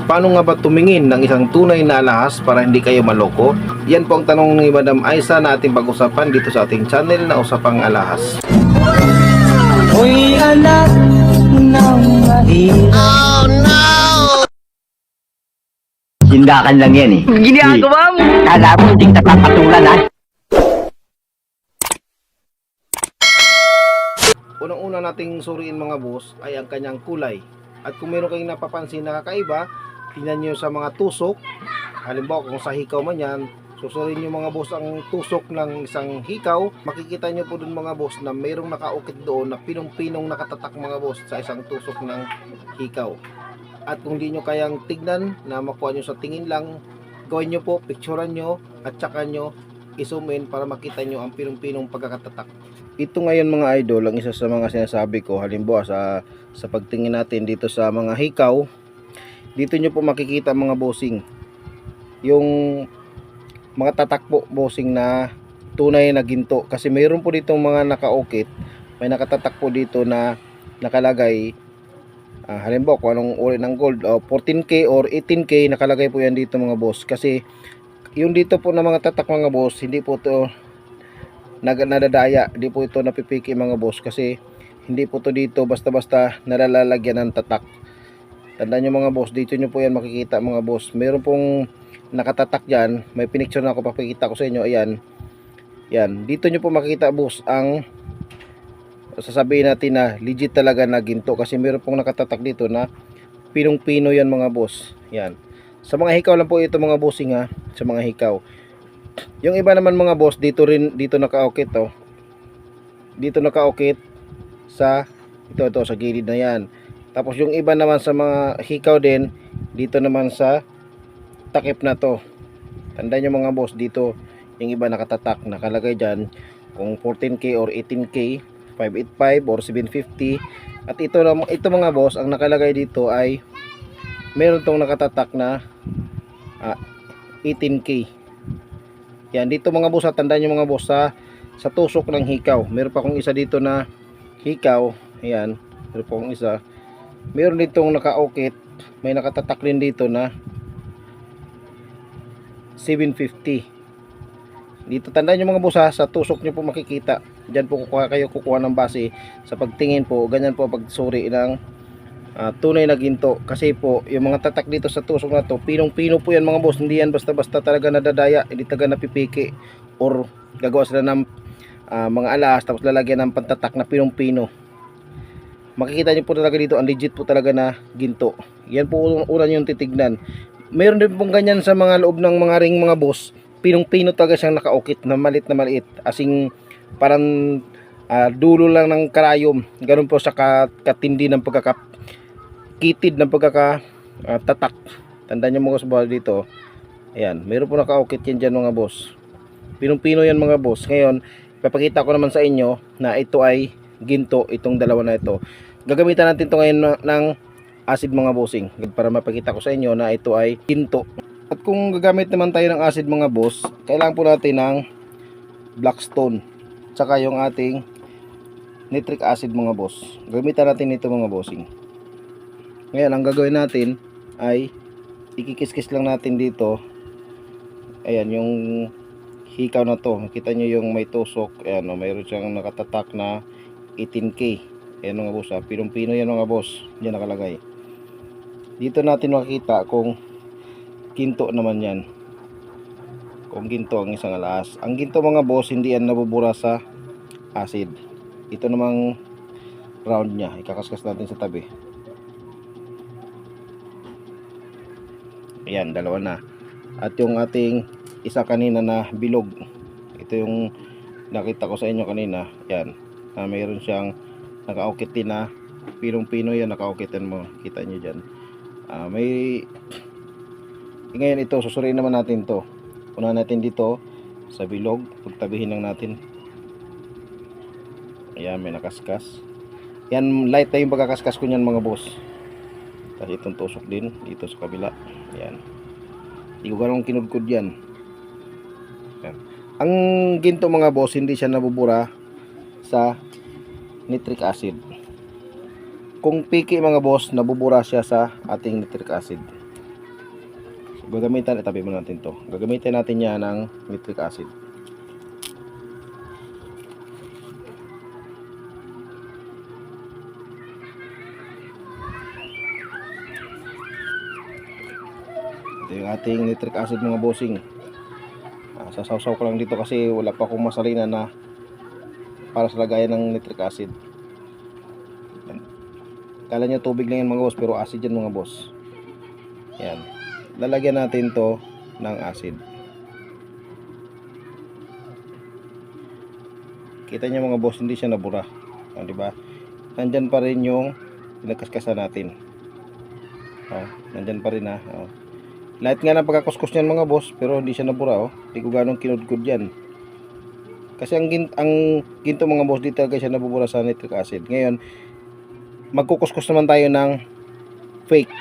Paano nga ba tumingin ng isang tunay na alahas para hindi kayo maloko? Yan po ang tanong ni Madam Aisa na ating pag-usapan dito sa ating channel na Usapang Alahas. Uy, anak ng mahirap. Oh no! Sindakan lang yan eh. Ginagawa mo! Kala mo hindi kita papatulan ha? Unang-una nating suriin mga boss ay ang kanyang kulay. At kung meron kayong napapansin na kakaiba, tingnan nyo sa mga tusok. Halimbawa kung sa hikaw man yan, susurin nyo mga boss ang tusok ng isang hikaw. Makikita nyo po dun mga boss na mayroong nakaukit doon na pinong-pinong nakatatak mga boss sa isang tusok ng hikaw. At kung di nyo kayang tignan na makuha nyo sa tingin lang, gawin nyo po, picturean nyo at saka nyo i-zoom in para makita nyo ang pinong-pinong pagkakatatak. Ito ngayon mga idol, ang isa sa mga sinasabi ko, halimbawa sa pagtingin natin dito sa mga hikaw, dito nyo po makikita mga bossing yung mga tatak po bossing na tunay na ginto, kasi mayroon po dito mga nakaukit, may nakatatak po dito na nakalagay halimbawa kung anong uri ng gold, 14K or 18K, nakalagay po yan dito mga boss. Kasi yung dito po na mga tatak mga boss, hindi po to nadadaya, hindi po ito napipiki mga boss, kasi hindi po to dito basta-basta nalalagyan ng tatak. Tandaan nyo mga boss, dito nyo po yan makikita mga boss, meron pong nakatatak dyan, may pinicture na ako, papakita ko sa inyo, ayan, yan, dito nyo po makikita boss ang sasabihin natin na legit talaga na ginto, kasi meron pong nakatatak dito na pinong-pino yan mga boss. Yan, sa mga hikaw lang po ito mga bossing ha, sa mga hikaw. Yung iba naman mga boss, dito nakaukit to. Dito nakaukit sa ito sa gilid na yan. Tapos yung iba naman sa mga hikaw din, dito naman sa takip na to. Tandaan nyo mga boss, dito yung iba nakatatak, nakalagay dyan kung 14K or 18K, 585 or 750. At ito mga boss, ang nakalagay dito ay meron tong nakatatak na 18K. Yan, dito mga boss, tandaan nyo mga boss, sa tusok ng hikaw. Meron pa kong isa dito na hikaw. Ayan, meron pa kong isa. Meron ditong nakaukit, may nakatatak rin dito na 750. Dito tandaan nyo mga boss sa tusok nyo po makikita. Diyan po kayo kukuha ng base sa pagtingin po. Ganyan po pagsuri ng tunay na ginto, kasi po yung mga tatak dito sa tusok na to, pinong-pino po yan mga boss. Hindi yan basta-basta talaga nadadaya, hindi talaga napipiki or gagawa sila ng mga alas tapos lalagyan ng pantatak na pinong-pino. Makikita nyo po talaga dito ang legit po talaga na ginto. Yan po una nyo titignan. Meron din pong ganyan sa mga loob ng mga ring mga boss, pinong-pino talaga siyang nakaukit na maliit, asing parang dulo lang ng karayom. Ganun po sa katindi ng kitid ng pagkakatatak. Tandaan nyo mga boss dito. Ayan, meron po nakaukit yan dyan mga boss. Pinong-pino yan mga boss. Ngayon, ipapakita ko naman sa inyo na ito ay ginto, itong dalawa na ito. Gagamitan natin ito ngayon ng acid mga bossing, para mapakita ko sa inyo na ito ay ginto. At kung gagamit naman tayo ng acid mga boss, kailangan po natin ng blackstone, tsaka yung ating nitric acid mga boss. Gamitan natin ito mga bossing. Ngayon, ang gagawin natin ay ikikis-kis lang natin dito. Ayan, yung hikaw na to. Nakita nyo yung may tusok. Ayan, mayroon siyang nakatatak na 18K. Ayan mga boss, pinong-pino yan mga boss. Diyan nakalagay. Dito natin makikita kung ginto naman yan. Kung ginto ang isang alahas. Ang ginto mga boss, hindi yan nabubura sa acid. Ito namang round nya, ikakaskas natin sa tabi. Ayan, dalawa na. At yung ating isa kanina na bilog, ito yung nakita ko sa inyo kanina. Yan, mayroon siyang nakaukit din na pinong-pino yan, nakaukitin mo, kita nyo dyan. Ngayon ito, susuriin naman natin to. Una natin dito sa bilog, pagtabihin lang natin. Ayan, may nakaskas. Yan, light na yung pagkakaskas ko nyan mga boss. Tapos itong tusok din dito sa kabila. Ayan, hindi ko ganun kinudkod yan. Ayan. Ang ginto mga boss, hindi siya nabubura sa nitric acid. Kung piki mga boss, nabubura siya sa ating nitric acid. Gagamitan, itabi mo natin to. Gagamitin natin yan ng nitric acid. Ito yung ating nitric acid mga bossing. Sasawsaw ko lang dito kasi wala pa akong masalina na para sa lagayan ng nitric acid. Yan. Kala nyo tubig lang yan mga boss, pero acid yan mga boss. Yan. Lalagyan natin to ng acid. Kita nyo mga boss, hindi siya nabura. Di ba? Nandyan pa rin yung pinagkaskasan natin. Nandyan pa rin ha. Lahat nga ng pagkakuskus niyan mga boss, pero hindi siya nabura. Hindi ko ganong kinudkod yan. Kasi ang ginto mga boss, dito talaga siya nabubura sa nitric acid. Ngayon, magkukuskus naman tayo ng fake.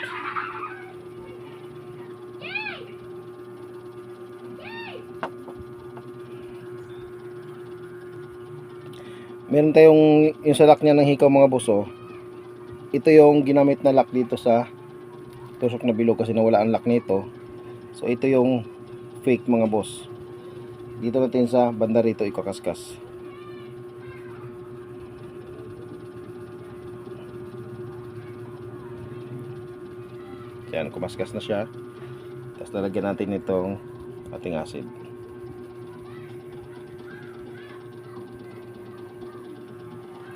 Meron tayong yung sa lock niya ng hikaw mga boss. Ito yung ginamit na lock dito sa tusok na bilog kasi nawala ang lock nito. So ito yung fake mga boss. Dito natin sa banda rito ikakaskas. Yan, kumaskas na siya. Tapos lalagyan natin itong ating acid.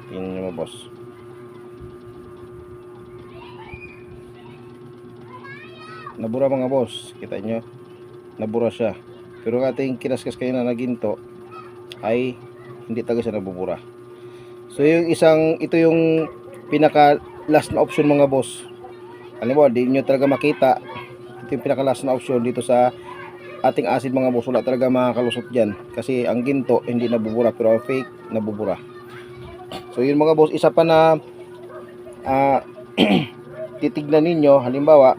Tingnan nyo mga boss. Nabura mga boss. Kita nyo, nabura siya. Pero ating kinaskas kayo na ginto ay hindi talaga siya nabubura. So yung ito yung pinaka last na option mga boss. Alam mo, di nyo talaga makita. Ito yung pinaka last na option dito sa ating acid mga boss. Wala talaga makakalusot dyan. Kasi ang ginto hindi nabubura, pero ang fake nabubura. So yun mga boss, isa pa na titignan ninyo, halimbawa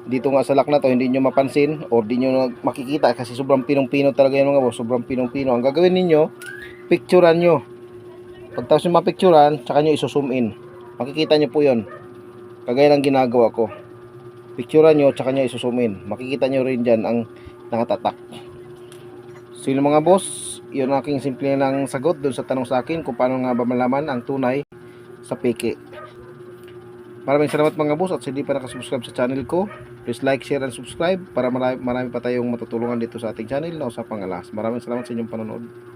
dito nga sa lock na to, hindi nyo mapansin or di nyo makikita kasi sobrang pinong-pino talaga yan mga boss, sobrang pinong-pino. Ang gagawin ninyo, picturean nyo. Pagtapos nyo mapicturean, tsaka nyo iso-zoom in. Makikita nyo po yun. Kagaya ng ginagawa ko. Picturean nyo, tsaka nyo iso-zoom in. Makikita nyo rin dyan ang nakatatak. So yun mga boss, yun ang aking simple lang sagot dun sa tanong sa akin kung paano nga ba malaman ang tunay sa peke. Maraming salamat mga boss, at sa hindi pa nakasubscribe sa channel ko, please like, share, and subscribe para marami pa tayong matutulungan dito sa ating channel na Usapang Alas. Maraming salamat sa inyong panonood.